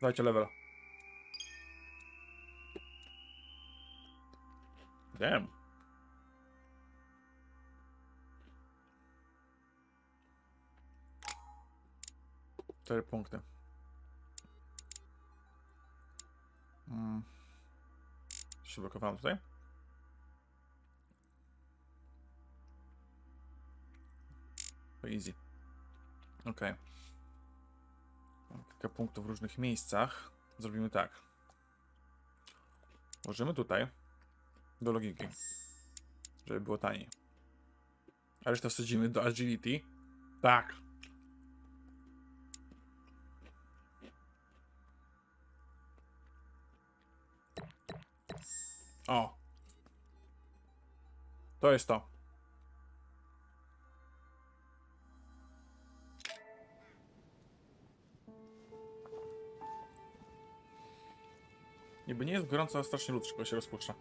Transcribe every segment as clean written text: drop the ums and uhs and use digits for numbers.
Dajcie level. Damn. Cztery punkty. Się blokowałem tutaj. To easy. Ok. Mam kilka punktów w różnych miejscach. Zrobimy tak. Włożymy tutaj do logiki, żeby było taniej. A resztę wsadzimy do agility. Tak. O. To jest to. Niby nie jest gorąco, a strasznie lód szybko się rozpuszcza.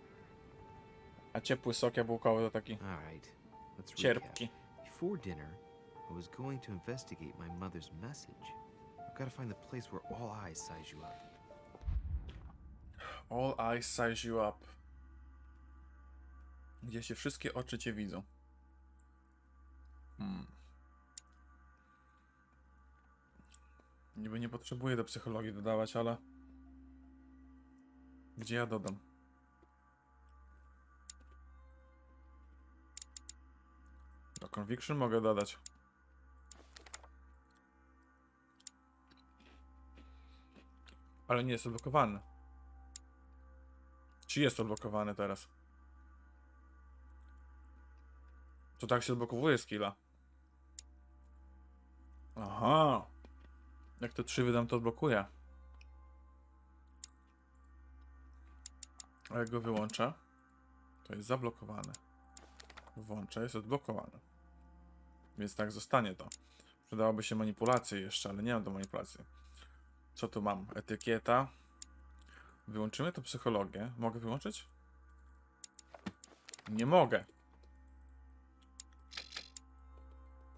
A ciepły sok jabłkowy to taki cierpki. Before dinner, I was going to investigate my mother's message. I've got to find the place where all eyes size you up. All eyes size you up. Gdzie się wszystkie oczy cię widzą. Niby nie potrzebuję do psychologii dodawać, ale... Gdzie ja dodam? Do conviction mogę dodać. Ale nie jest odblokowany. Czy jest odblokowany teraz? To tak się odblokowuje skilla. Aha. Jak te 3 wydam, to odblokuję. A jak go wyłączę, to jest zablokowane. Włączę, jest odblokowane. Więc tak zostanie to. Przydałoby się manipulacje jeszcze, ale nie mam do manipulacji. Co tu mam? Etykieta. Wyłączymy to psychologię. Mogę wyłączyć? Nie mogę.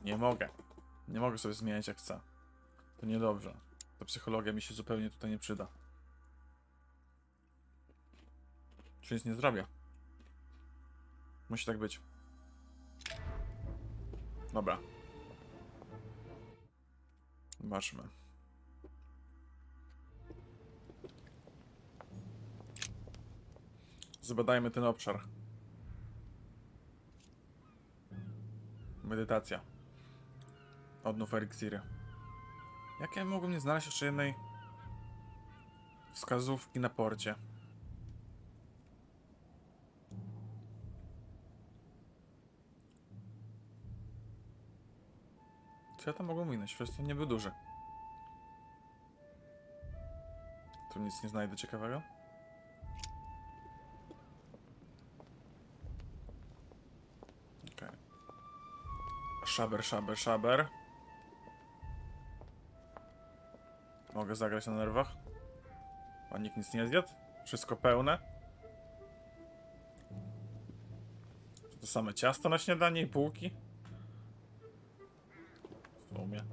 Nie mogę. Nie mogę sobie zmieniać jak chcę. To niedobrze. Ta psychologia mi się zupełnie tutaj nie przyda. Czy nic nie zrobię? Musi tak być. Dobra. Zobaczmy. Zbadajmy ten obszar. Medytacja. Odnów eliksiry. Jak ja mogłem nie znaleźć jeszcze jednej wskazówki na porcie? Czy ja tam mogłem minąć? Przecież to nie był duży. Tu nic nie znajdę ciekawego. Okej. Szaber, szaber, szaber. Mogę zagrać na nerwach. A nikt nic nie zjadł? Wszystko pełne. To same ciasto na śniadanie i półki? W sumie.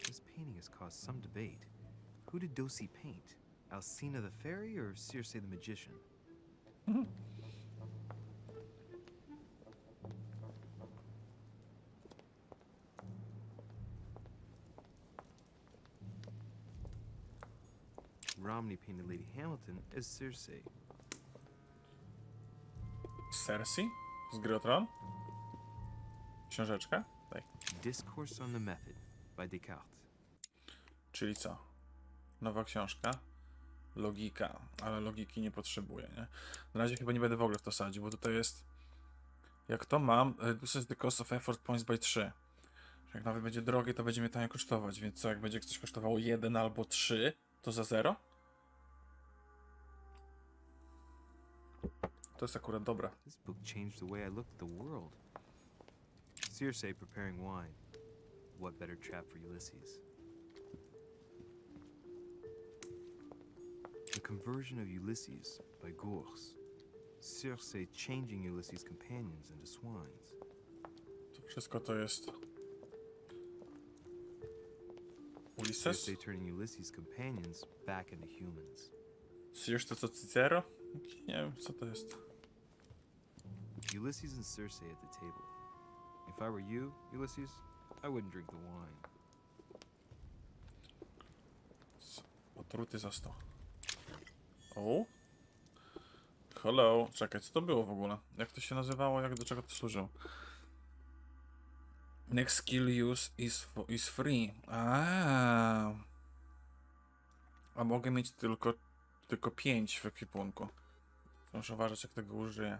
This painting has caused some debate. Who did Dosi paint? Alcina the fairy or Circe the magician? Romney painted Lady Hamilton as Circe. Cersei? Z gry o Tron? Książeczka? Daj. Discourse on the Method by Descartes. Czyli co? Nowa książka. Logika. Ale logiki nie potrzebuję, nie? Na razie chyba nie będę w ogóle w to sadził, bo tutaj jest... Jak to mam, reduces the cost of effort points by 3. Jak nawet będzie drogie, to będzie mnie taniej kosztować, więc co, jak będzie coś kosztowało 1 albo 3, to za 0? To jest akurat dobra. This book changed the way I looked at the world. Circe preparing wine. What better trap for Ulysses? The conversion of Ulysses by Gorgon. Circe changing Ulysses' companions into swines. To wszystko to jest Ulises? Circe turning Ulysses' companions back into humans. Słyszysz to co Cicero? Nie wiem, co to jest. Ulysses and Circe at the table. If I were you, Ulysses, I wouldn't drink the wine. Otruty został. O? Hello. Czekaj, co to było w ogóle? Jak to się nazywało? Jak do czego to służyło? Next skill use is free. A mogę mieć tylko 5 w ekwipunku. Muszę uważać, jak tego użyję.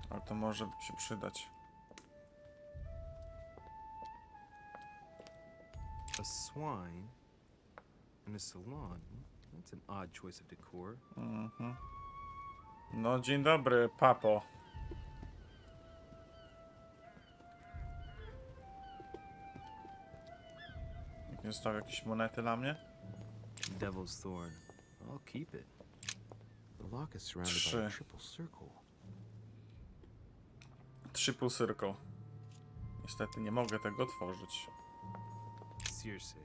Ale to może się przydać. A swine in a salon. That's an odd choice of decor. No, dzień dobry, papo. Nikt nie zostawił jakieś monety dla mnie? Devil's thorn. I'll keep it. The lock is surrounded by a triple circle. 3 półcyrką. Niestety nie mogę tego otworzyć. Circe.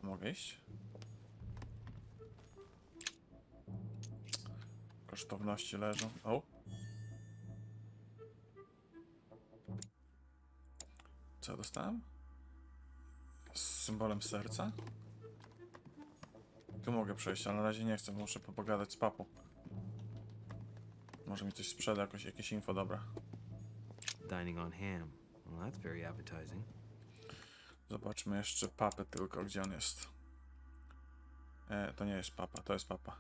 Mogę iść? Kosztowności leżą. O! Co ja dostałem? Z symbolem serca? Tu mogę przejść, ale na razie nie chcę, muszę pogadać z papą. Może mi coś sprzeda, jakieś info, dobra. Dining on ham. Well, that's very appetizing. Zobaczmy jeszcze papę tylko, gdzie on jest. To nie jest papa, to jest papa.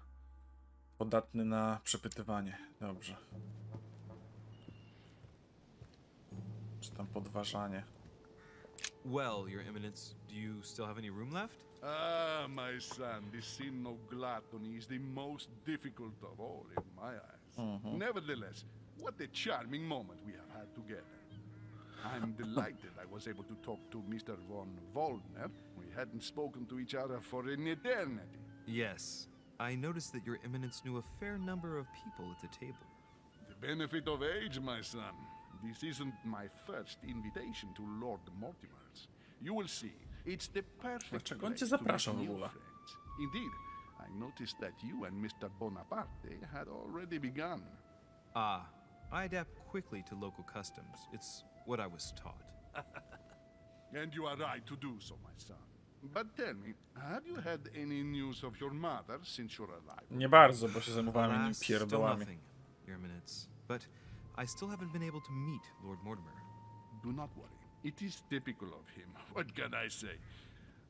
Podatny na przepytywanie. Dobrze. Czy tam podważanie. Well, Your Eminence, do you still have any room left? Ah, my son, the sin of gluttony is the most difficult of all in my eyes. Nevertheless, what a charming moment we have had together. I'm delighted I was able to talk to Mr. von Waldner. We hadn't spoken to each other for an eternity. Yes. I noticed that Your Eminence knew a fair number of people at the table. The benefit of age, my son. This isn't my first invitation to Lord Mortimer's. You will see, it's the perfect Dlaczego on cię place to zapraszał make w new ogóle? friends. Indeed, I noticed that you and Mr. Bonaparte had already begun. Ah, I adapt quickly to local customs. It's what I was taught. And you are right to do so, my son. But tell me, have you had any news of your mother since your arrival? Nie bardzo, bo się zajmowałem innymi Alas, still pierdołami. nothing, Your Eminence. But I still haven't been able to meet Lord Mortimer. Do not worry. It is typical of him. What can I say?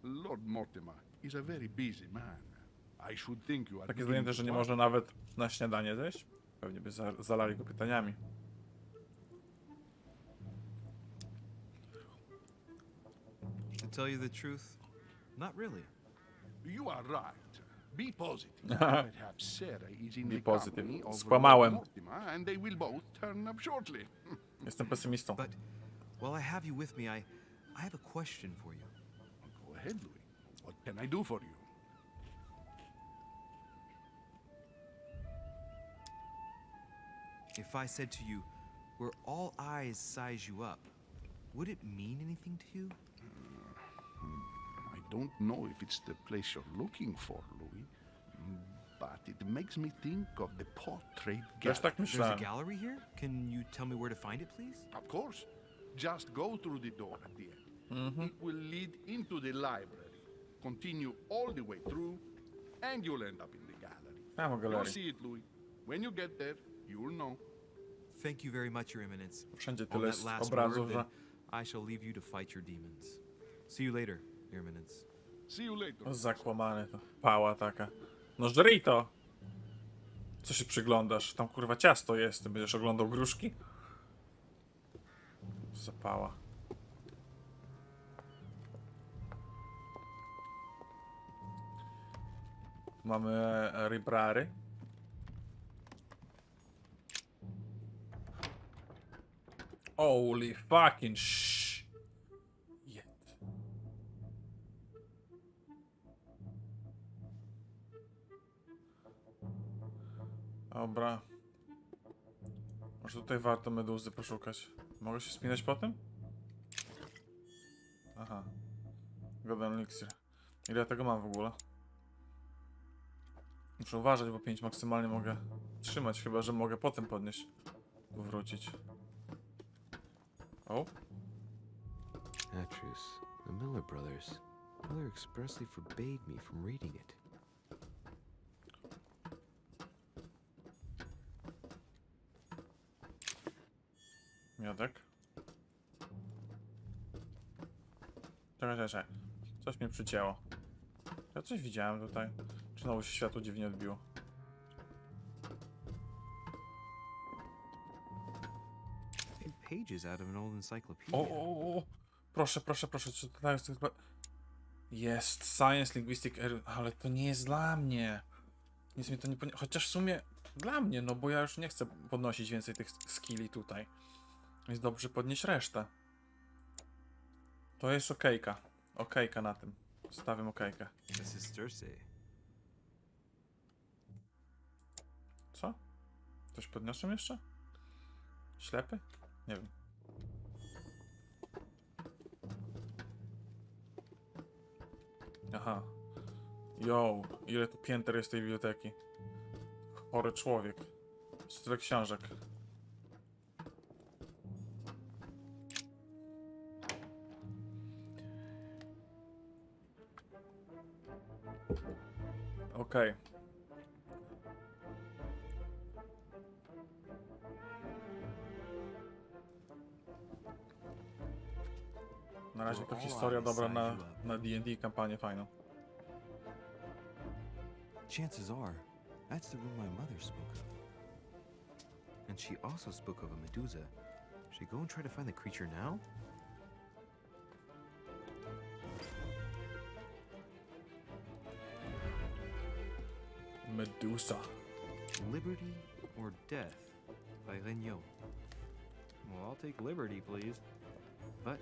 Lord Mortimer is a very busy man. I should think you are Takie beginning zajęte, to że nie wonder. można nawet na śniadanie zejść? Pewnie by zalali go pytaniami. To tell you the truth, not really. You are right. Be positive. Perhaps Sarah is in Be the positive. company of Skłamałem. Lord Mortimer, and they will both turn up shortly. Jestem pesymistą. But while I have you with me, I have a question for you. Go ahead, Louis. What can I do for you? If I said to you, where all eyes size you up, would it mean anything to you? I don't know if it's the place you're looking for, Louis, but it makes me think of the portrait Też gallery. tak There's a myślałem. gallery here? Can you tell me where to find it, please? Of course. Just go through the door at the end. It will lead into the library. Continue all the way through, and you'll end up in the gallery. Tam o You'll galerii. see it, Louis. When you get there, you'll know. Thank you very much, Your Eminence. Wszędzie On tyle that jest last obrazów, word, że... then I shall leave you to fight your demons. See you later, Your Eminence. See you later. Zakłamany to. Pała taka. No żryj to! Co się przyglądasz? Tam kurwa ciasto jest. Ty będziesz oglądał gruszki? Zapała. Tu mamy ribrary. Holy fucking shit. Dobra. Może tutaj warto meduzy poszukać. Mogę się spinać po tym? Aha. Golden elixir. Ile ja tego mam w ogóle? Muszę uważać, bo 5 maksymalnie mogę trzymać, chyba że mogę potem podnieść. Tu wrócić. O! Atrus, the Miller brothers. Miller expressly forbade me from reading it. Miodek. Czekaj. Coś mnie przycięło. Ja coś widziałem tutaj. Czy znowu się światło dziwnie odbiło? Few pages out of an old encyclopedia. O! Proszę, czy to jest chyba... Jest Science, Linguistic, ale to nie jest dla mnie. Nic mi to nie... Chociaż w sumie dla mnie, no bo ja już nie chcę podnosić więcej tych skilli tutaj. Jest dobrze podnieść resztę. To jest okejka. Okejka na tym. Stawiam okejkę. This is Thursday. Co? Coś podniosłem jeszcze? Ślepy? Nie wiem. Aha. Yo, ile tu pięter jest tej biblioteki. Chory człowiek. Z tyle książek. Okej. Na razie to historia dobra na D&D, kampanię fajną. Chances are, that's the room my mother spoke of. And she also spoke of a Medusa. Should I go and try to find the creature now? Medusa. Liberty or Death by Renyo. Well, I'll take liberty, please. But,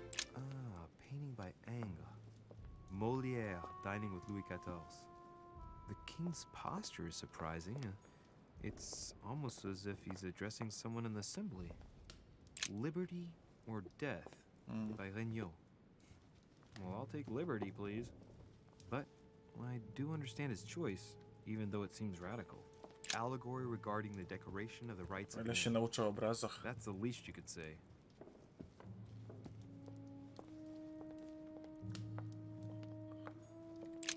painting by Ingres. Molière dining with Louis XIV. The king's posture is surprising. It's almost as if he's addressing someone in the assembly. Liberty or Death by Renyo. Well, I'll take liberty, please. But I do understand his choice, even though it seems radical. Allegory regarding the decoration of the rights of Ile się man. nauczę o obrazach. That's the least you could say.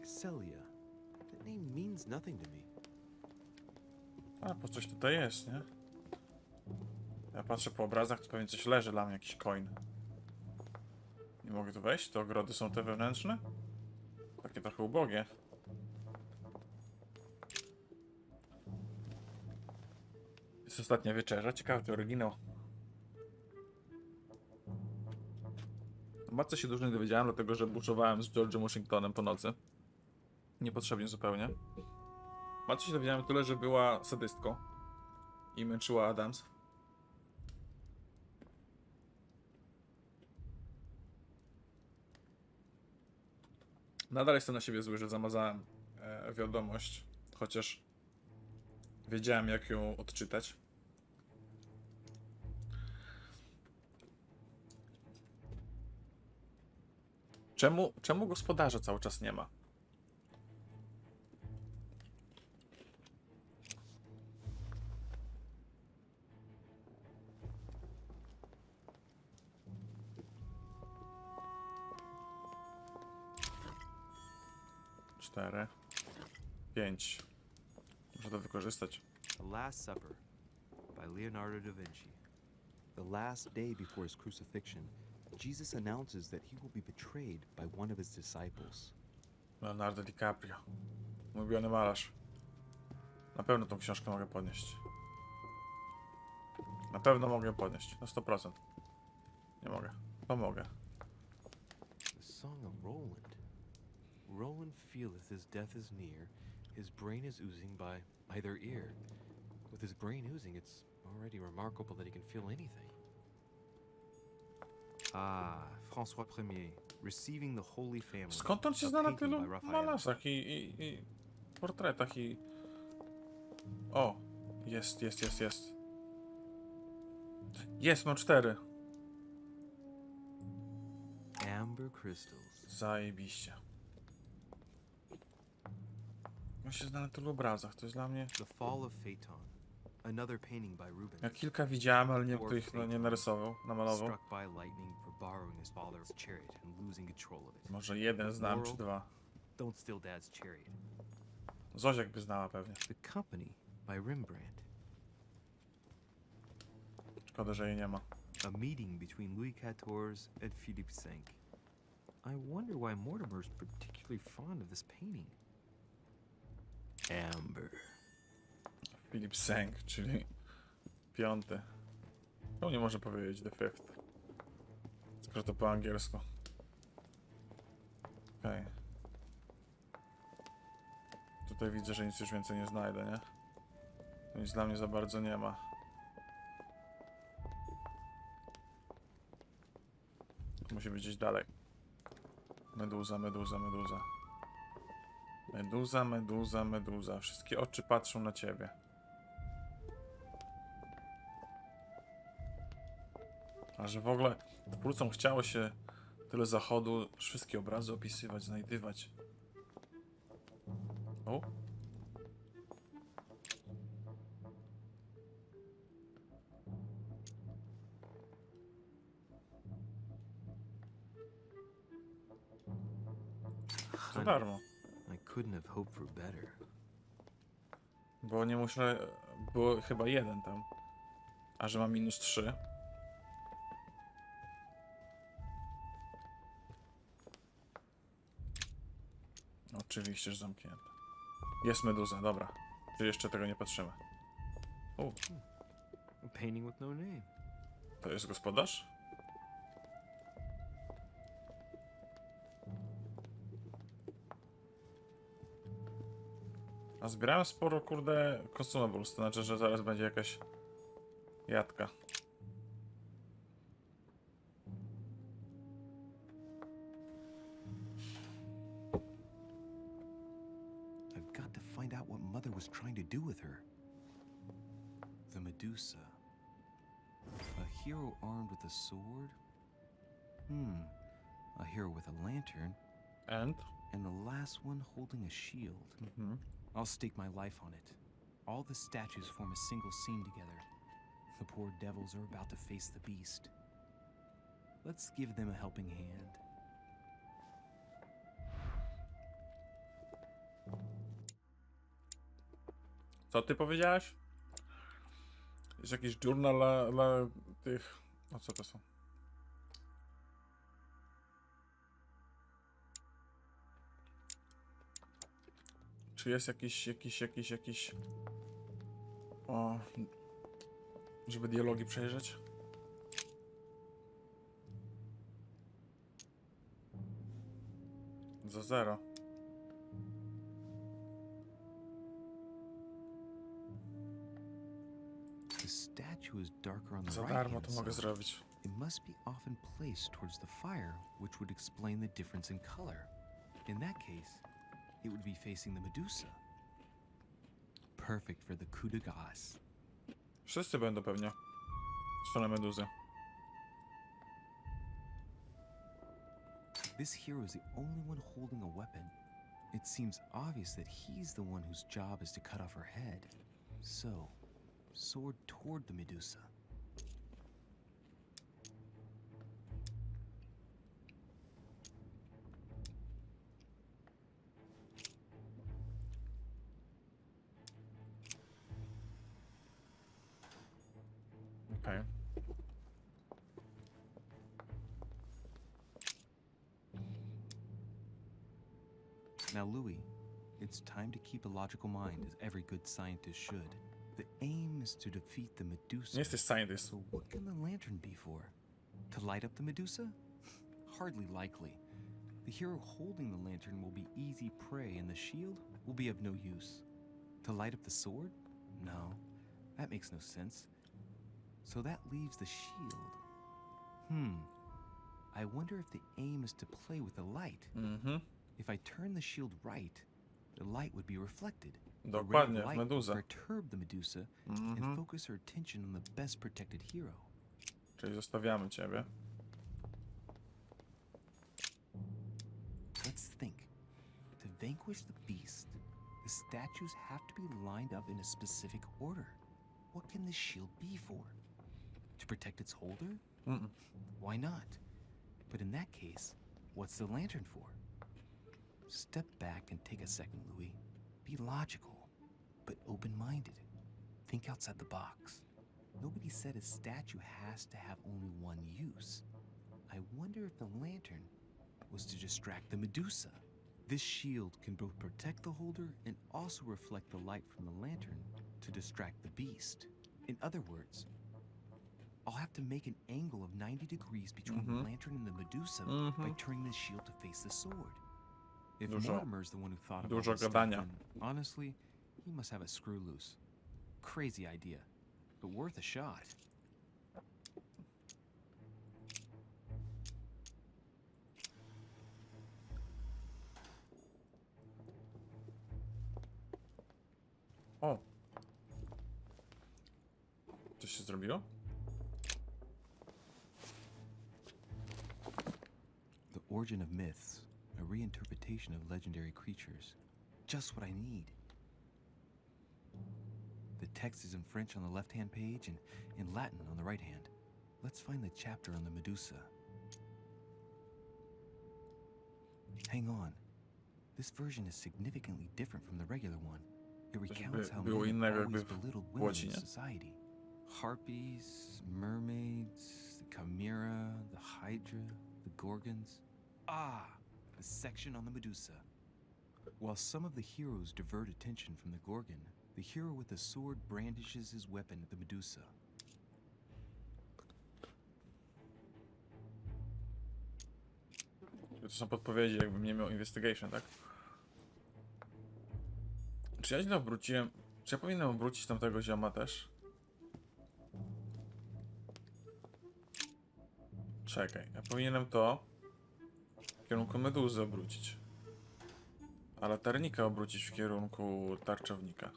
Celia. That name means nothing to me. A, po coś tutaj jest, nie? Ja patrzę po obrazach, to pewnie coś leży dla mnie, jakiś coin. Nie mogę tu wejść? Te ogrody są te wewnętrzne? Takie trochę ubogie. Jest ostatnia wieczerza, ciekawy to oryginał. O matce się dużo nie dowiedziałem, dlatego że buszowałem z George'em Washingtonem po nocy. Niepotrzebnie zupełnie. Matce się dowiedziałem tyle, że była sadystką i męczyła Adams. Nadal jestem na siebie zły, że zamazałem wiadomość, chociaż wiedziałem, jak ją odczytać. Czemu gospodarza cały czas nie ma? Cztery. 5. Muszę to wykorzystać. The Last Supper by Leonardo da Vinci. The last day before his crucifixion, Jesus announces that he will be betrayed by one of his disciples. Leonardo DiCaprio. Mój ulubiony malarz. Na pewno tą książkę mogę podnieść. Na pewno mogę ją podnieść. Na 100%. Nie mogę. To mogę. The Song of Roland. Roland feeleth his death is near. His brain is oozing by either ear. With his brain oozing, it's already remarkable that he can feel anything. Ah, François Ier, receiving the Holy Family. Skąd on się a zna na painting tylu by Raphael. malarzach i portretach i... O! Jest. Jest, mam 4. Amber crystals. Zajebiście. Ja się znam na tylu obrazach, to jest dla mnie... The Fall of Phaeton. Another painting by Rubens. Ja kilka widziałem, ale nie, kto ich nie narysował, namalował. Struck by lightning for borrowing his father's chariot and losing control of it. Może jeden znam, czy 2. Don't steal Dad's chariot. Zoziak by znała pewnie. The Company by Rembrandt. Szkoda, że jej nie ma. A meeting between Louis XIV and Philippe V. I wonder why Mortimer's particularly fond of this painting. Amber. Philip Seng, czyli 5. To nie może powiedzieć the fifth. Skoro to po angielsku. Okej. Tutaj widzę, że nic już więcej nie znajdę, nie? Nic dla mnie za bardzo nie ma. Musi być gdzieś dalej. Meduza, meduza, meduza. Meduza, meduza, meduza. Wszystkie oczy patrzą na ciebie. A że w ogóle twórcom chciało się tyle zachodu, wszystkie obrazy opisywać, znajdywać. O! Za darmo. I couldn't have hoped for better. Bo nie muszę... Było chyba 1 tam. A że mam -3. Oczywiście, że zamknięte. Jest meduza, dobra. Czy jeszcze tego nie patrzymy? O, A painting with no name. to jest gospodarz? A zbierałem sporo, kurde, consumables, to znaczy, że zaraz będzie jakaś jadka. I've got to find out what Mother was trying to do with her. The Medusa. A hero armed with a sword? A hero with a lantern. And? And the last one holding a shield. I'll stake my life on it. All the statues form a single scene together. The poor devils are about to face the beast. Let's give them a helping hand. Co ty powiedziałeś? Jest jakiś journal dla tych... O co to są? Czy jest jakiś... O... Żeby dialogi przejrzeć? Za 0. The statue is darker on the Za right darmo hand to mogę side. zrobić. It must be often placed towards the fire, which would explain the difference in color. In that case, it would be facing the Medusa. Perfect for the coup de grace. Wszyscy będą pewnie. W stronę meduzy. This hero is the only one holding a weapon. It seems obvious that he's the one whose job is to cut off her head. So, sword toward the Medusa. Okej. Now, Louis, it's time to keep a logical mind, as every good scientist should. The aim is to defeat the Medusa. Nie jesteś scientist. So what can the lantern be for? To light up the Medusa? Hardly likely. The hero holding the lantern will be easy prey and the shield will be of no use. To light up the sword? No, that makes no sense. So that leaves the shield. I wonder if the aim is to play with the light. If I turn the shield right, the light would be reflected. The ray of Dokładnie, w light meduzę. would perturb the Medusa and focus her attention on the best protected hero. Czyli zostawiamy ciebie. Let's think. To vanquish the beast, the statues have to be lined up in a specific order. What can this shield be for? To protect its holder? Why not? But in that case, what's the lantern for? Step back and take a second, Louis. Be logical, but open-minded. Think outside the box. Nobody said a statue has to have only one use. I wonder if the lantern was to distract the Medusa. This shield can both protect the holder and also reflect the light from the lantern to distract the beast. In other words, I'll have to make an angle of 90 degrees between the lantern and the Medusa by turning the shield to face the sword. If Mortimer's the one who thought of all this stuff, then honestly, he must have a screw loose. Crazy idea, but worth a shot. O! Coś się zrobiło? The origin of myths, a reinterpretation of legendary creatures. Just what I need. The text is in French on the left-hand page and in Latin on the right hand. Let's find the chapter on the Medusa. Hang on. This version is significantly different from the regular one. It recounts how było men innego always jakby w belittled women płci, in nie? society. Harpies, mermaids, the chimera, the hydra, the gorgons. Ah, the section on the Medusa. While some of the heroes divert attention from the Gorgon, the hero with the sword brandishes his weapon at the Medusa. To są podpowiedzi, jakbym nie miał investigation, tak? Czy ja źle obróciłem? Czy ja powinienem obrócić tamtego zioma też? Czekaj, ja powinienem to w kierunku meduzy obrócić. A latarnika obrócić w kierunku tarczownika.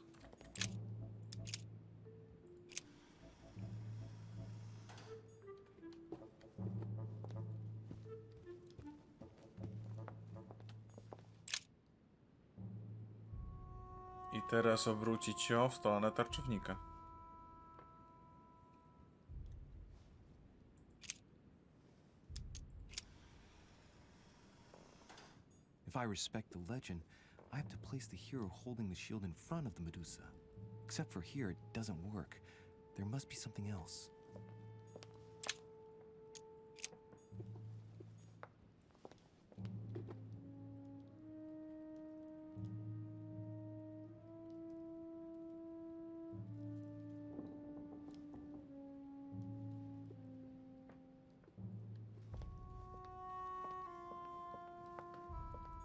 I teraz obrócić ją w stronę tarczownika. If I respect the legend, I have to place the hero holding the shield in front of the Medusa. Except for here, it doesn't work. There must be something else.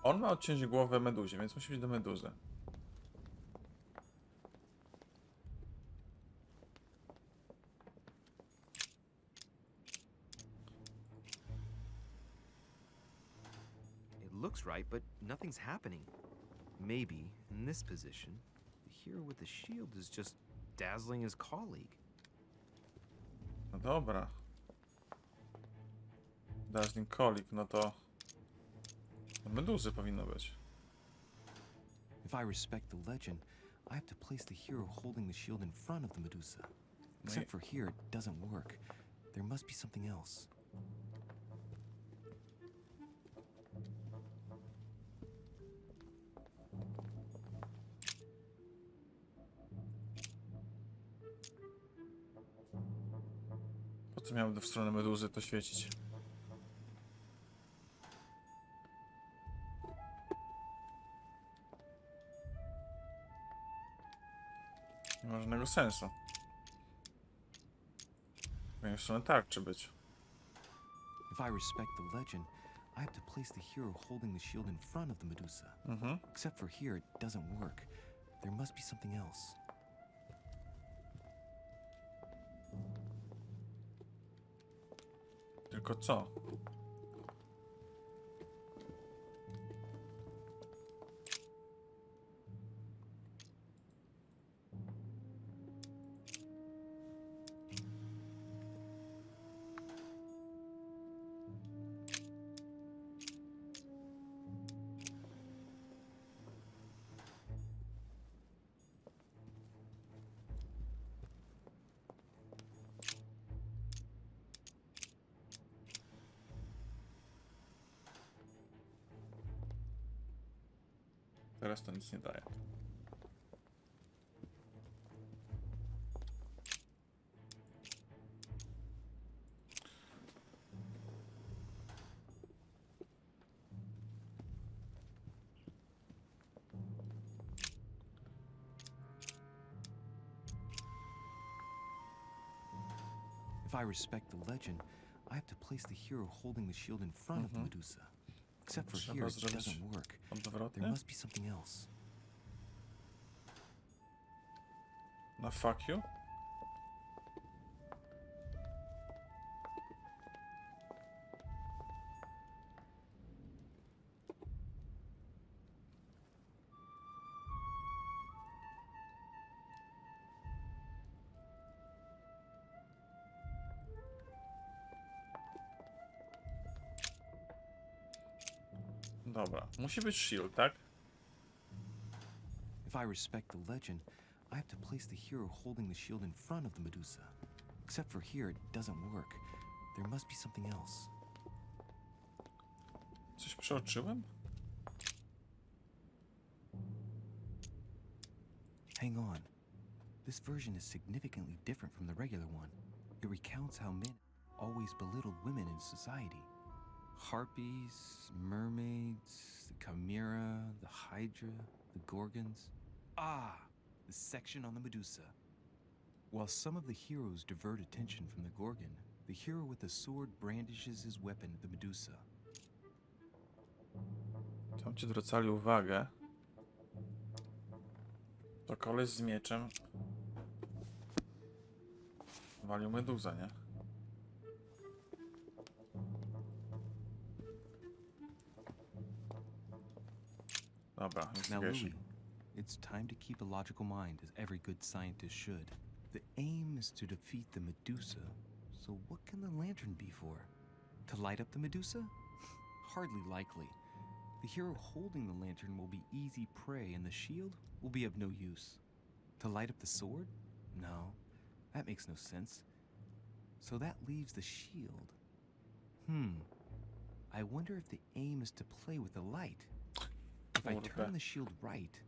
On ma odciąć głowę meduzie, więc musi być do meduzy. It looks right, but nothing's happening. Maybe, in this position, the hero with the shield is just dazzling his colleague. No dobra. Dazzling Kolik, no to... do meduzy powinno być. If I respect the legend, I have to place the hero holding the shield in front of the Medusa. Except for here, it doesn't work. There must be something else. Po co miałem w stronę meduzy to świecić? Nie ma żadnego sensu. Powinien w stronę tarczy być. If I respect the legend, I have to place the hero holding the shield in front of the Medusa. Except for here, it doesn't work. There must be something else. Tylko co? Teraz to nic nie daje. If I respect the legend, I have to place the hero holding the shield in front of the Medusa. Except for Trzeba here, it zrobić doesn't work. There odwrotnie? must be something else. Na fuck you? Dobra, musi być shield, tak? If I respect the legend, I have to place the hero holding the shield in front of the Medusa. Except for here, it doesn't work. There must be something else. Coś przeoczyłem? Hang on. This version is significantly different from the regular one. It recounts how men always belittled women in society. Harpies, mermaids, the chimera, the hydra, the gorgons. Ah, the section on the Medusa. While some of the heroes divert attention from the Gorgon, the hero with the sword brandishes his weapon at the Medusa. Tam ci zwracali uwagę. To koleś z mieczem walił meduzę, nie? Dobra, Now, investigation. Louis, it's time to keep a logical mind, as every good scientist should. The aim is to defeat the Medusa, so what can the lantern be for? To light up the Medusa? Hardly likely. The hero holding the lantern will be easy prey, and the shield will be of no use. To light up the sword? No, that makes no sense. So that leaves the shield. I wonder if the aim is to play with the light. If I turn the shield right,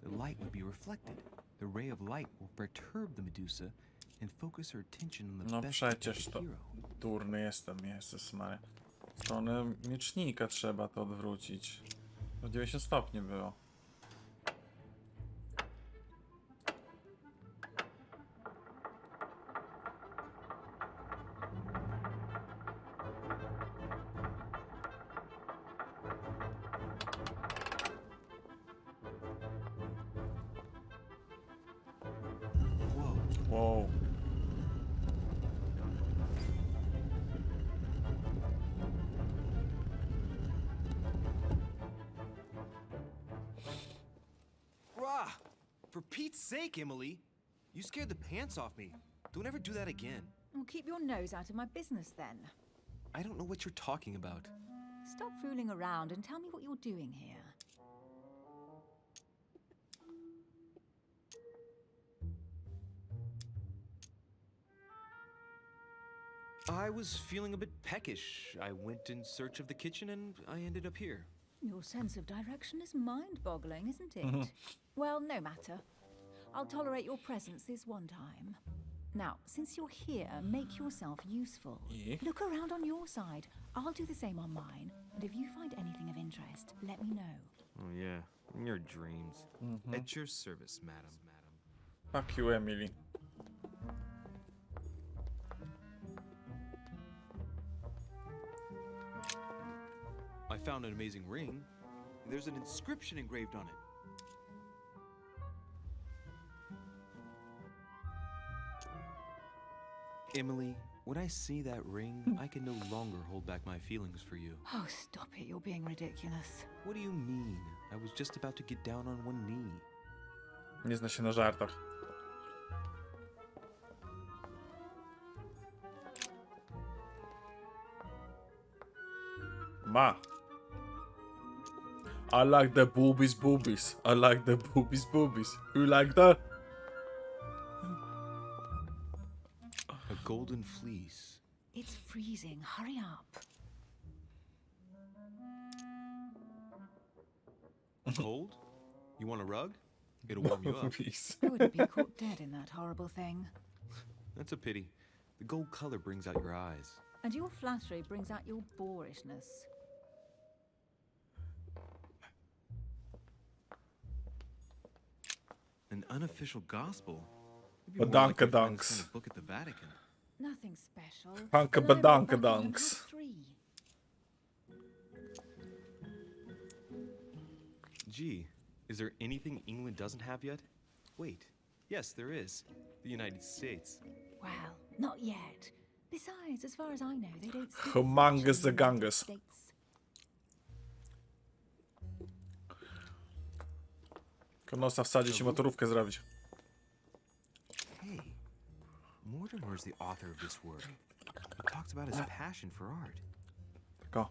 the light would be reflected. The ray of light will perturb the Medusa and focus her attention on the No best przecież to hero. durny jestem, Jezus Maria. W stronę miecznika trzeba to odwrócić. W 90 stopni było. Whoa. Wow. Rah! For Pete's sake, Emily! You scared the pants off me. Don't ever do that again. Well, keep your nose out of my business then. I don't know what you're talking about. Stop fooling around and tell me what you're doing here. I was feeling a bit peckish. I went in search of the kitchen and I ended up here. Your sense of direction is mind-boggling, isn't it? Well, no matter. I'll tolerate your presence this one time. Now, since you're here, make yourself useful. Yeah. Look around on your side. I'll do the same on mine. And if you find anything of interest, let me know. Oh, yeah. In your dreams. At your service, madam. Fuck you, Emily. I found an amazing ring. There's an inscription engraved on it. Emily, when I see that ring, I can no longer hold back my feelings for you. Oh, stop it. You're being ridiculous. What do you mean? I was just about to get down on one knee. Nie zna się na żartach. Ma. I like the boobies. I like the boobies. You like that? A golden fleece. It's freezing. Hurry up. Cold? You want a rug? It'll warm you up. Wis. I wouldn't be caught dead in that horrible thing. That's a pity. The gold color brings out your eyes. And your flattery brings out your boorishness. An unofficial gospel? Maybe But more like your Dunka friends send Dunks. a book at the Vatican. Nothing special. Hunka The library badunka back in dunks. Book 3. Gee, is there anything England doesn't have yet? Wait. Yes, there is. The United States. Well, not yet. Besides, as far as I know, they don't speak Humungus French in the the United Ganges. States. Konosa wsadzić i motorówkę zrobić. Hey, Mortimer's the author of this work. He talks about his passion for art. Tak o.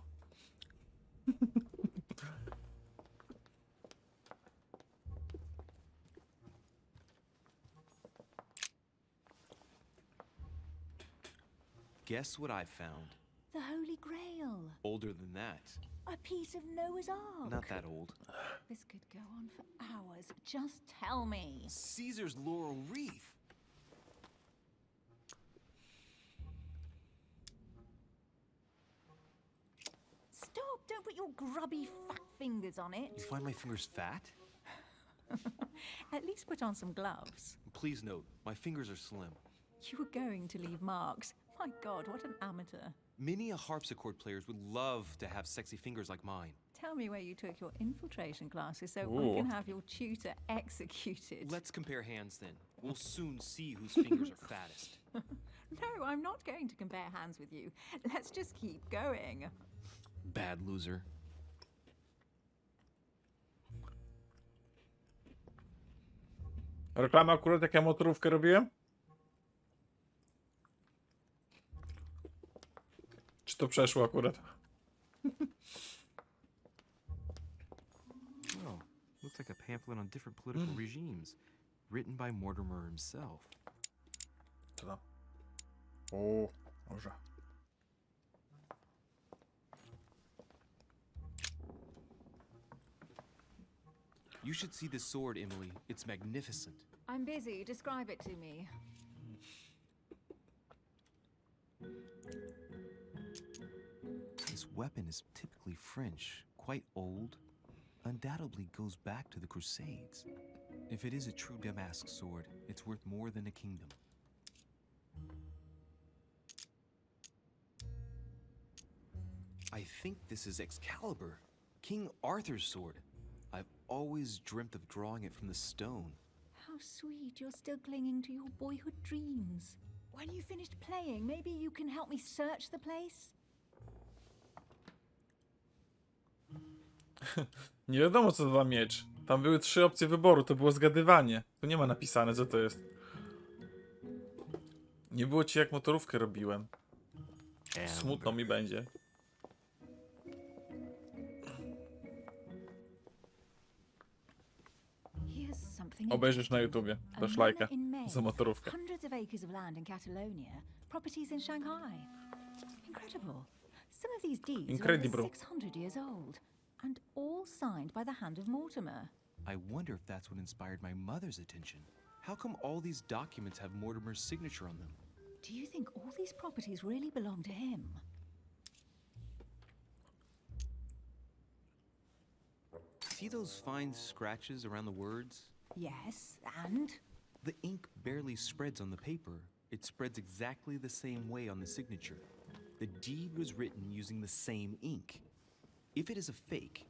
Guess what I found? The Holy Grail. Older than that. A piece of Noah's Ark. Not that old. This could go on for hours. Just tell me. Caesar's laurel wreath. Stop! Don't put your grubby fat fingers on it. You find my fingers fat? At least put on some gloves. Please note, my fingers are slim. You were going to leave marks. My God, what an amateur. Many a harpsichord players would love to have sexy fingers like mine. Tell me where you took your infiltration classes so Ooh. I can have your tutor executed. Let's compare hands then. We'll soon see whose fingers are fattest. No, I'm not going to compare hands with you. Let's just keep going. Bad loser. Reklama akurat jak ja motorówkę robiłem? Czy to przeszło akurat? Oh, looks like a pamphlet on different political regimes, written by Mortimer himself. Co tam? O, może. You should see this sword, Emily. It's magnificent. I'm busy. Describe it to me. This weapon is typically French, quite old, undoubtedly goes back to the Crusades. If it is a true damask sword, it's worth more than a kingdom. I think this is Excalibur, King Arthur's sword. I've always dreamt of drawing it from the stone. How sweet. You're still clinging to your boyhood dreams. When you finished playing, maybe you can help me search the place? Nie wiadomo co to za miecz. Tam były 3 opcje wyboru, to było zgadywanie. Tu nie ma napisane co to jest. Nie było ci jak motorówkę robiłem. Smutno mi będzie. Here's something Obejrzysz na interesting. YouTubie. A Dasz lajka manor in Maine, za motorówkę. Hundreds of acres of land in Catalonia, properties in Shanghai. Incredible. Some of these deeds are Incredible. over 600 years old, and all signed by the hand of Mortimer. I wonder if that's what inspired my mother's attention. How come all these documents have Mortimer's signature on them? Do you think all these properties really belong to him? See those fine scratches around the words? Yes, and? The ink barely spreads on the paper. It spreads exactly the same way on the signature. The deed was written using the same ink. If it is a fake,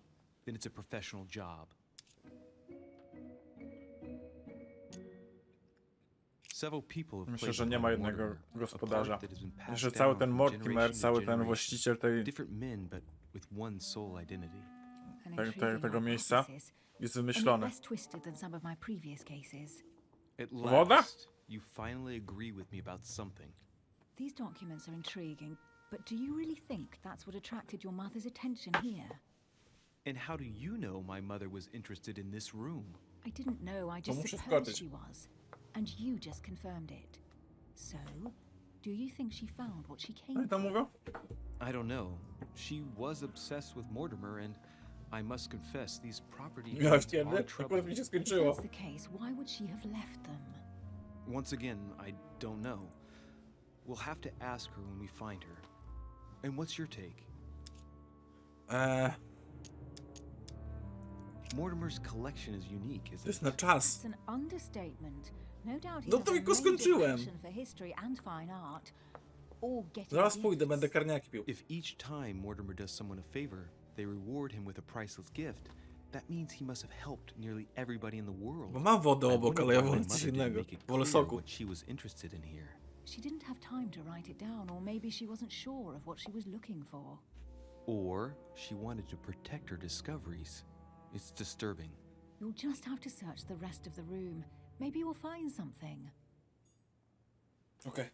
then it's a professional job. Several people have Myślę, placed że nie upon ma jednego Mortimer, a gospodarza. part that has been passed Że cały down ten from Mortimer, generation to cały ten generation. właściciel tej, Different men, but with one sole identity. An tego intriguing miejsca hypothesis, jest and yet wymyślone. less twisted than some of my previous cases. At Woda? last, you finally agree with me about something. These documents are intriguing, but do you really think that's what attracted your mother's attention here? And how do you know my mother was interested in this room? I didn't know, I just muszę supposed skoczyć. she was. And you just confirmed it. So, do you think she found what she No came i tam for? mówią? I don't know. She was obsessed with Mortimer, and I must confess these property Miałeś deeds kiedy? are Akurat troubling. mi się If skończyło. that's the case, why would she have left them? Once again, I don't know. We'll have to ask her when we find her. And what's your take? Mortimer's collection is unique, To isn't jest it? na czas. It's an understatement. No doubt he No has to a tylko major skończyłem. passion for history and fine art. Or getting Zaraz pójdę, gifts. będę karniaki pił. If each time Mortimer does someone a favor, they reward him with a priceless gift, that means he must have helped nearly everybody in the world. Bo mam wodę I obok, wonder ale ja why wolę my coś mother didn't innego. make it Wolę clear soku. what she was interested in here. She didn't have time to write it down, or maybe she wasn't sure of what she was looking for. Or she wanted to protect her discoveries. It's disturbing. You'll just have to search the rest of the room. Maybe you'll find something. Okej.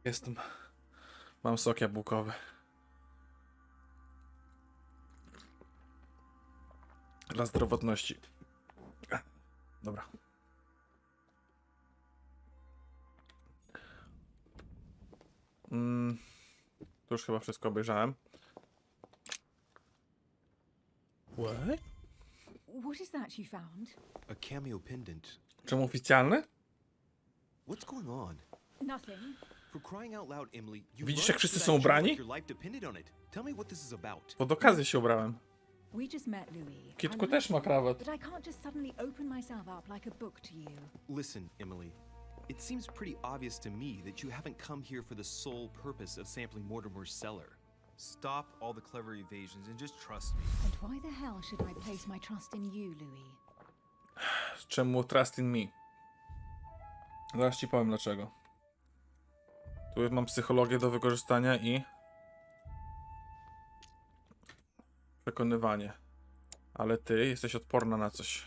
Jestem. Mam sok jabłkowy. Dla zdrowotności. Dobra. To już chyba wszystko obejrzałem. What? What is that you found? A cameo pendant. Czemu oficjalny? What's going on? Nothing. For crying out loud, Emily, you Widzisz, must jak wszyscy do są that show ubrani? like your life depended on it. Tell me what this is about. Pod okazję się ubrałem. We just met, Louis. Kitku I też ma love you, krawat. But I can't just suddenly open myself up like a book to you. Listen, Emily. It seems pretty obvious to me that you haven't come here for the sole purpose of sampling Mortimer's cellar. Stop all the clever evasions and just trust me. And why the hell should I place my trust in you, Louis? Czemu trust in me? Zaraz ci powiem dlaczego. Tu mam psychologię do wykorzystania i przekonywanie. Ale ty jesteś odporna na coś.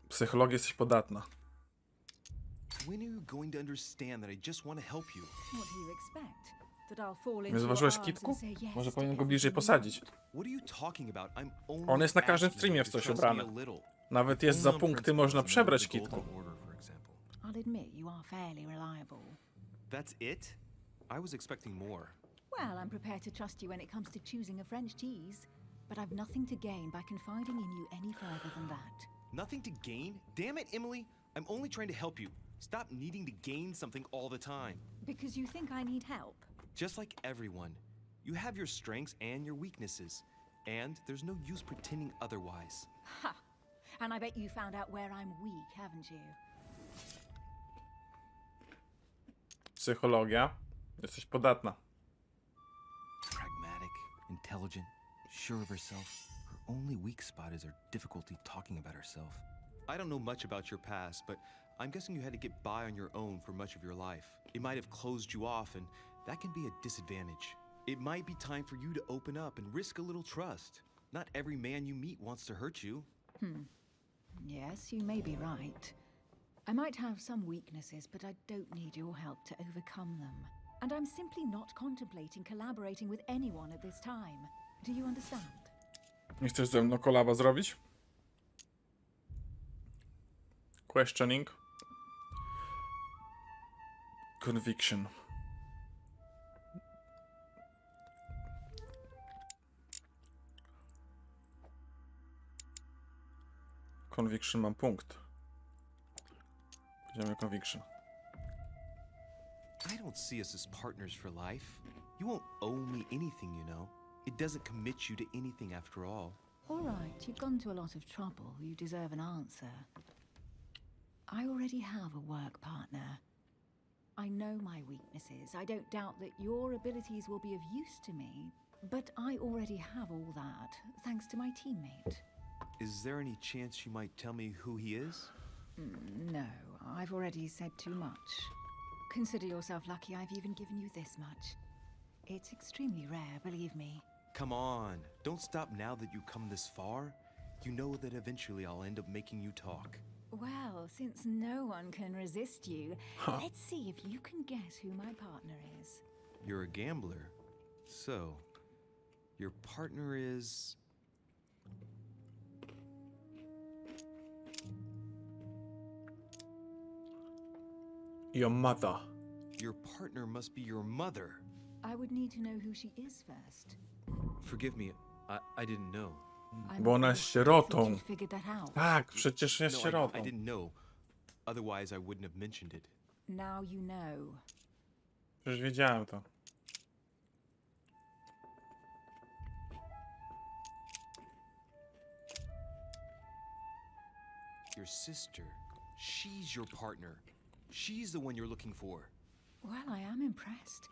Psychologia jesteś podatna. When are you going to understand that I just want to help you? What do you expect? That I'll fall into Nie your zauważyłeś arms Kitku? and say yes Może to powinien go bliżej everything you posadzić. want? What are you talking about? I'm only On jest na każdym asking streamie you w to coś trust me ubrany. a little. Nawet jest za Only on punkty principle można as a member of przebrać, the Kitku. Golden Order, for example. I'll admit you are fairly reliable. That's it? I was expecting more. Well, I'm prepared to trust you when it comes to choosing a French cheese, but I've nothing to gain by confiding in you any further than that. Nothing to gain? Damn it, Emily! I'm only trying to help you. Stop needing to gain something all the time. Because you think I need help? Just like everyone. You have your strengths and your weaknesses. And there's no use pretending otherwise. Ha! And I bet you found out where I'm weak, haven't you? Psychologia. Jesteś podatna. Pragmatic, intelligent, sure of herself. Her only weak spot is her difficulty talking about herself. I don't know much about your past, but I'm guessing you had to get by on your own for much of your life. It might have closed you off, and that can be a disadvantage. It might be time for you to open up and risk a little trust. Not every man you meet wants to hurt you. Yes, you may be right. I might have some weaknesses, but I don't need your help to overcome them. And I'm simply not contemplating collaborating with anyone at this time. Do you understand? Nie chcesz ze mną kolaba zrobić? Questioning. Conviction. Conviction mam punkt. Będziemy conviction. I don't see us as partners for life. You won't owe me anything, you know. It doesn't commit you to anything after all. All right, you've gone to a lot of trouble. You deserve an answer. I already have a work partner. I know my weaknesses. I don't doubt that your abilities will be of use to me, but I already have all that, thanks to my teammate. Is there any chance you might tell me who he is? No, I've already said too much. Consider yourself lucky I've even given you this much. It's extremely rare, believe me. Come on, don't stop now that you've come this far. You know that eventually I'll end up making you talk. Well, since no one can resist you, let's see if you can guess who my partner is. You're a gambler. So, your partner is... Your mother. Your partner must be your mother. I would need to know who she is first. Forgive me, I didn't know. Bo ona jest sierotą. You figured that out. Tak, przecież jest No, sierotą. I didn't know. Otherwise, I wouldn't have mentioned it. Now you know. Przecież wiedziałem to. Your sister. She's your partner. She's the one you're looking for. Well, I am impressed.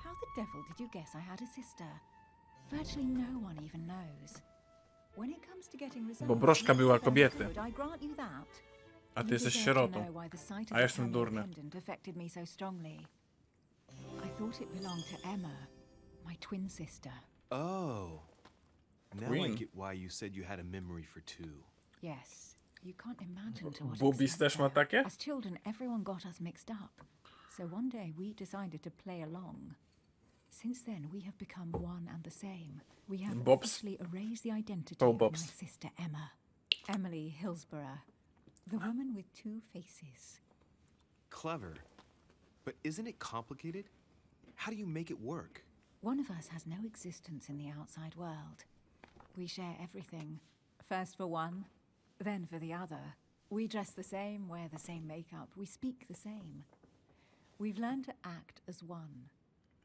How the devil did you guess I had a sister? Virtually no one even knows. When it comes to getting results, Bo broszka była you're very kobiety. good, I grant you that. A ty You jesteś deserve to sierotą. know why the sight of A the jestem cameo durny. pendant affected me so strongly. I thought it belonged to Emma, my twin sister. Oh. Now I Queen. get why you said you had a memory for two. Yes, you can't imagine to what Bubis extent, też ma though. takie? As children, everyone got us mixed up. So one day we decided to play along. Since then, we have become one and the same. We have Bobs. officially erased the identity Oh, of my Bobs. sister Emma. Emily Hillsborough, the woman with two faces. Clever. But isn't it complicated? How do you make it work? One of us has no existence in the outside world. We share everything. First for one, then for the other. We dress the same, wear the same makeup, we speak the same. We've learned to act as one.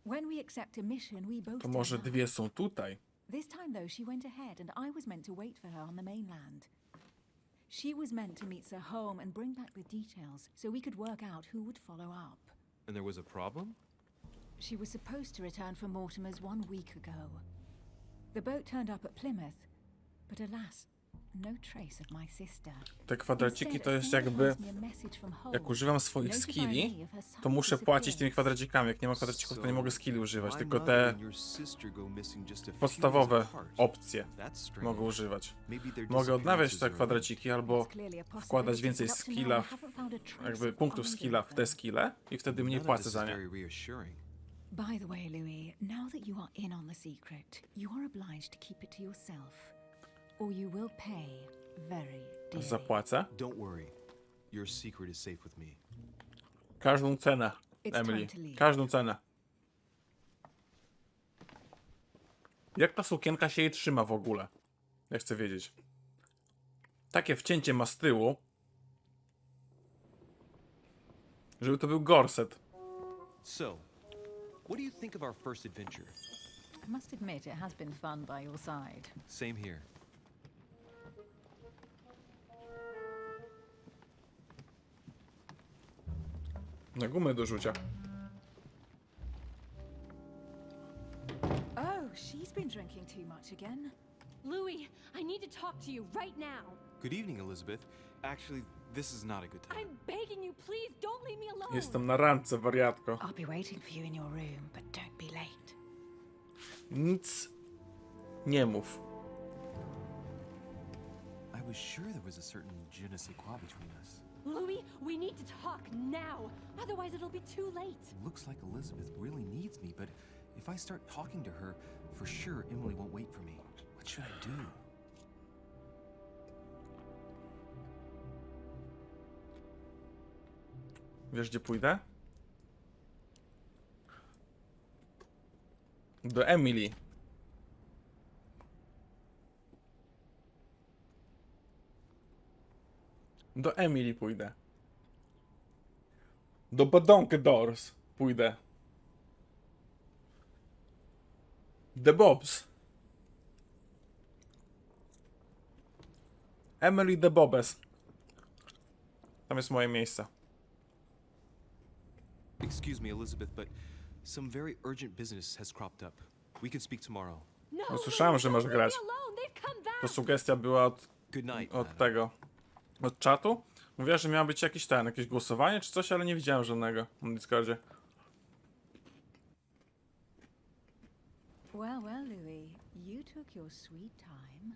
When we accept a mission, we both To może turn up. dwie są tutaj. This time, though, she went ahead, and I was meant to wait for her on the mainland. She was meant to meet Sir Home and bring back the details so we could work out who would follow up. And there was a problem? She was supposed to return from Mortimer's 1 week ago. The boat turned up at Plymouth, but alas, no trace of my sister. Te kwadraciki to jest jakby, jak używam swoich skilli, to muszę płacić tymi kwadracikami. Jak nie ma kwadracików, to nie mogę skilli używać, tylko te podstawowe opcje mogę używać. Mogę odnawiać te kwadraciki albo wkładać więcej skilla, jakby punktów skilla w te skille i wtedy mniej płacę za nie. By the way, Louis, now that you are in on the secret, you are obliged to keep it to yourself, or you will pay very dearly. Zapłacę? Don't worry. Your secret is safe with me. Każdą cenę, Emily. Każdą cenę. Jak ta sukienka się jej trzyma w ogóle? Ja chcę wiedzieć. Takie wcięcie ma z tyłu, żeby to był gorset. So, what do you think of our first adventure? I must admit, it has been fun by your side. Same here. Na gumę do rzucia. Oh, she's been drinking too much again. Louis, I need to talk to you right now. Good evening, Elizabeth. Actually, this is not a good time. I'm begging you, please don't leave me alone. Jestem na randce, wariatko. I'll be waiting for you in your room, but don't be late. Nic nie mów. I was sure there was a certain je ne sais quoi between us. Louis, we need to talk now. Otherwise, it'll be too late. Looks like Elizabeth really needs me, but if I start talking to her, for sure Emily won't wait for me. What should I do? Wiesz, gdzie pójdę? Do Emily. Do Emily pójdę. Do Badonke Doors pójdę. The Bobs. Emily the Bobes. Tam jest moje miejsce. Excuse me, Elizabeth, but some very urgent business has cropped up. We can speak tomorrow. No, No, słyszałem, że masz don't leave grać. me alone. They've come back. To sugestia była Good night. od madam. tego. Od czatu. Mówiła, że miało być jakieś głosowanie czy coś, ale nie widziałem żadnego na Discordzie. Well, well, Louis, you took your sweet time.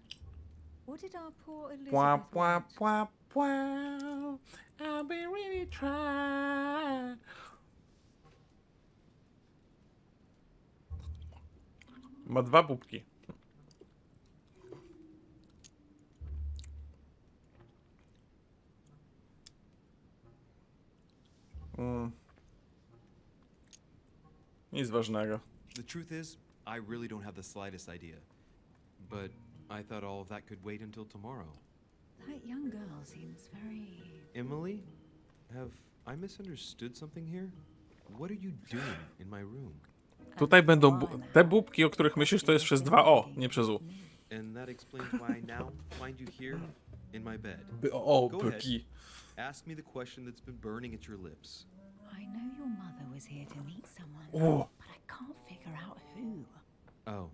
What did our poor Elizabeth Pła, pła, want? pła, pła. I'll be really trying. Ma 2 bubki. Nic ważnego. The truth is, I really don't have the slightest idea. But I thought all of that could wait until tomorrow. That young girl seems very... Emily, have I misunderstood something here? What are you doing in my room? Tutaj będą te bubki, o których myślisz, to jest przez 2 O, nie przez U. And that explains why I now find you here in my bed. O, Go ahead. bubki. Ask me the question that's been burning at your lips. I know your mother was here to meet someone, Oh. but I can't figure out who. Oh,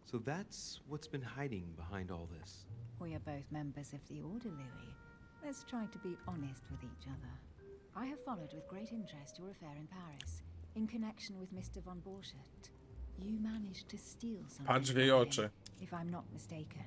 so that's what's been hiding behind all this. We are both members of the Order, Louis. Let's try to be honest with each other. I have followed with great interest your affair in Paris, in connection with Mr. von Borchardt. You managed to steal something Patrz w jej from oczy. him, if I'm not mistaken.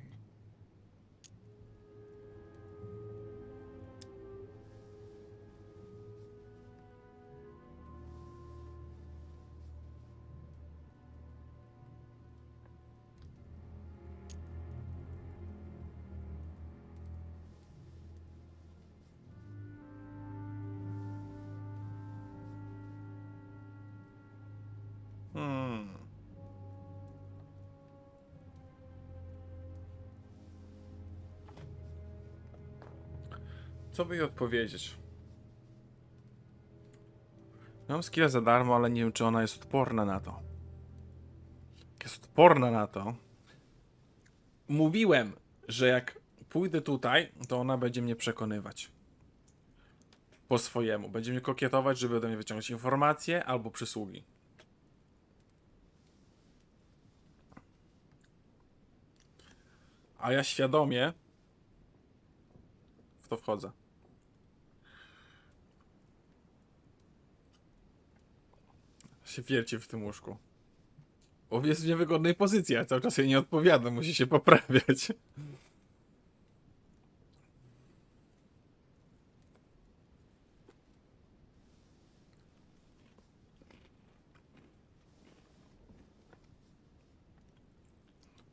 Co by jej odpowiedzieć? Mam skilla za darmo, ale nie wiem, czy ona jest odporna na to. Jak jest odporna na to, Mówiłem, że jak pójdę tutaj, to ona będzie mnie przekonywać. Po swojemu. Będzie mnie kokietować, żeby ode mnie wyciągnąć informacje albo przysługi. A ja świadomie w to wchodzę. Się wierci w tym łóżku. Bo jest w niewygodnej pozycji, a cały czas jej nie odpowiada, musi się poprawiać.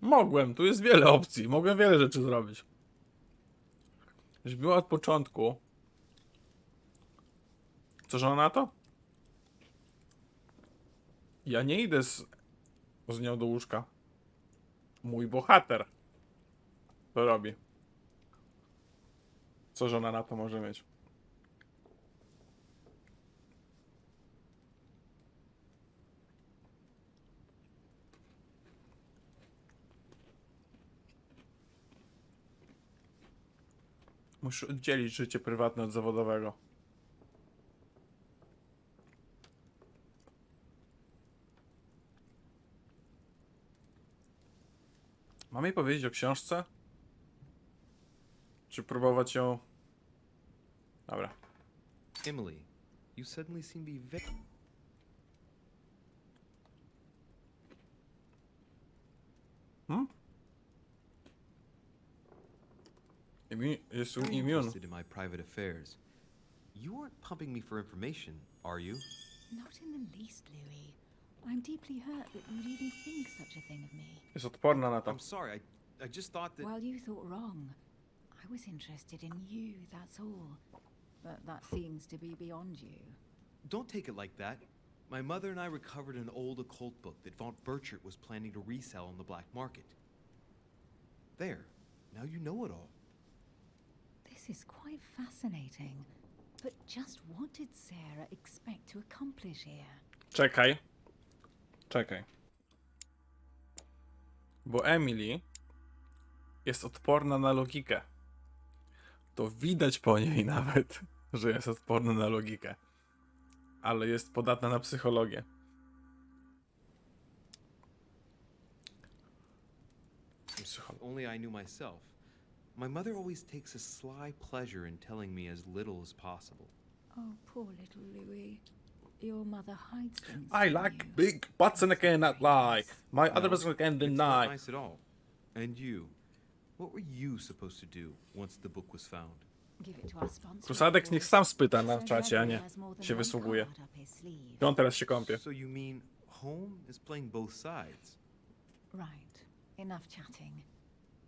Mogłem, tu jest wiele opcji, mogłem wiele rzeczy zrobić. Już było od początku. Co żona na to? Ja nie idę z nią do łóżka. Mój bohater to robi. Co żona na to może mieć? Muszę oddzielić życie prywatne od zawodowego. Mam jej powiedzieć o książce? Czy próbować ją... Dobra. Emily, you suddenly seem to be very... Jest very immune. interested in my private affairs. You aren't pumping me for information, are you? Not in the least, Louis. I'm deeply hurt that you'd even think such a thing of me. Jest odporna na to. I'm sorry, I just thought that... Well, you thought wrong. I was interested in you, that's all. But that seems to be beyond you. Don't take it like that. My mother and I recovered an old occult book that Von Burchert was planning to resell on the black market. There. Now you know it all. This is quite fascinating. But just what did Sarah expect to accomplish here? Czekaj. Czekaj. Bo Emily jest odporna na logikę. To widać po niej nawet, że jest odporna na logikę. Ale jest podatna na psychologię. If only I knew myself. My mother always takes a sly pleasure in telling me as little as possible. Oh, poor little Louis. Your mother hides things I from like you. big butts and I cannot lie. My No, other person can it's not deny. nice at all. And you? What were you supposed to do once the book was found? Give it to our sponsor. Krusadek niech sam spyta na czacie, a nie się wysługuje. I on teraz się kąpie. So you mean home is playing both sides? Right. Enough chatting.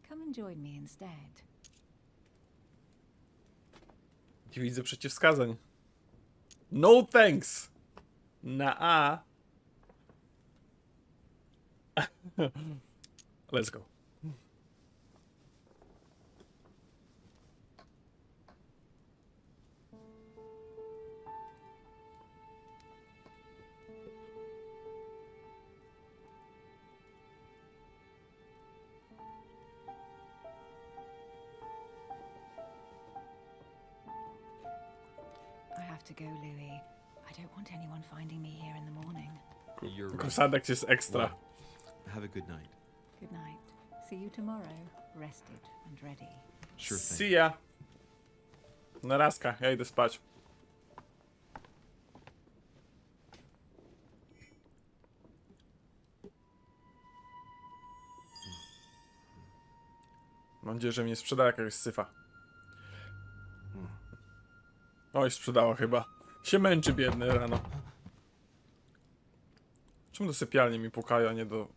Come and join me instead. Nie widzę przeciwwskazań. No thanks. Na A. Let's go. I have to go, Louis. I don't want anyone finding me here in the morning. You're right. Krusadek jest ekstra. Well, have a good night. Good night. See you tomorrow, rested and ready. Sure thing. See ya. Narazka, ja idę spać. Mam nadzieję, że mnie sprzeda jakaś syfa. Oj, sprzedała chyba. Się męczy biedny rano. Czemu do sypialni mi pukają, a nie do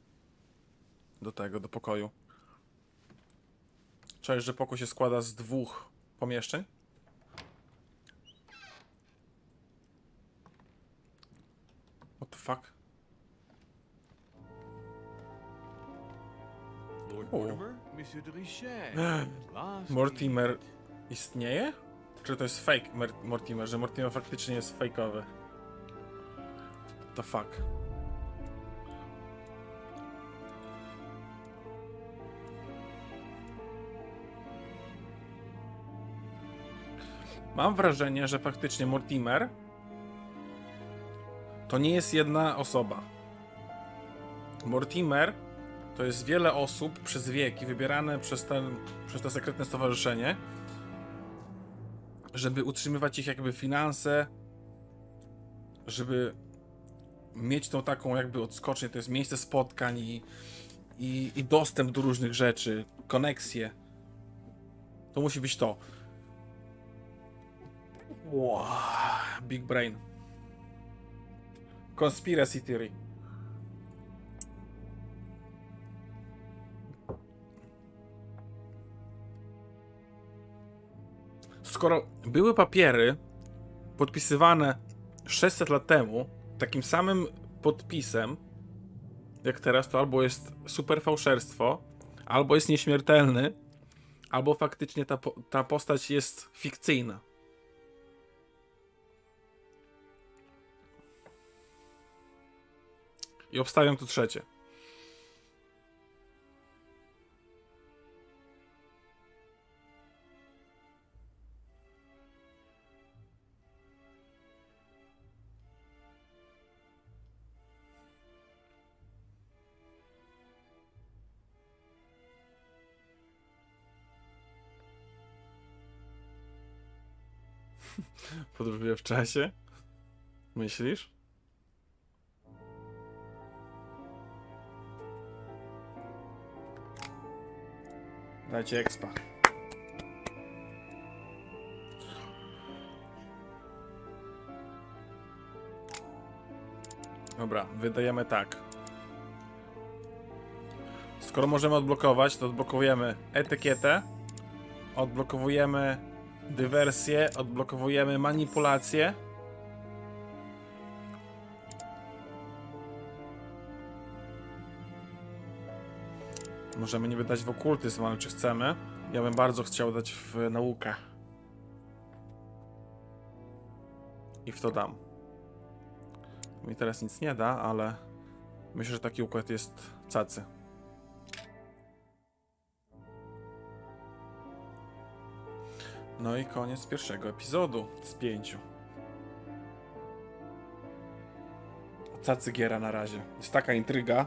pokoju? Cześć, że pokój się składa z 2 pomieszczeń? What the fuck? Lord O. Mortimer? Monsieur de Richet. Last Mortimer istnieje? Czy to jest fake Mortimer, że Mortimer faktycznie jest fejkowy? What the fuck? Mam wrażenie, że faktycznie Mortimer to nie jest jedna osoba. Mortimer to jest wiele osób przez wieki wybierane przez to sekretne stowarzyszenie, żeby utrzymywać ich jakby finanse, żeby mieć tą taką jakby odskocznię, to jest miejsce spotkań i dostęp do różnych rzeczy, koneksje. To musi być to. Wow, big brain. Conspiracy theory. Skoro były papiery podpisywane 600 lat temu takim samym podpisem jak teraz, to albo jest super fałszerstwo, albo jest nieśmiertelny, albo faktycznie ta postać jest fikcyjna. I obstawiam tu trzecie. Podróżuję w czasie? Myślisz? Dajcie expa. Dobra, wydajemy tak. Skoro możemy odblokować, to odblokujemy etykietę, odblokowujemy dywersję, odblokowujemy manipulację. Możemy nie wydać w okultyzm, ale czy chcemy? Ja bym bardzo chciał dać w naukę. I w to dam. Mi teraz nic nie da, ale myślę, że taki układ jest cacy. No i koniec pierwszego epizodu z 5. Cacy giera na razie. Jest taka intryga.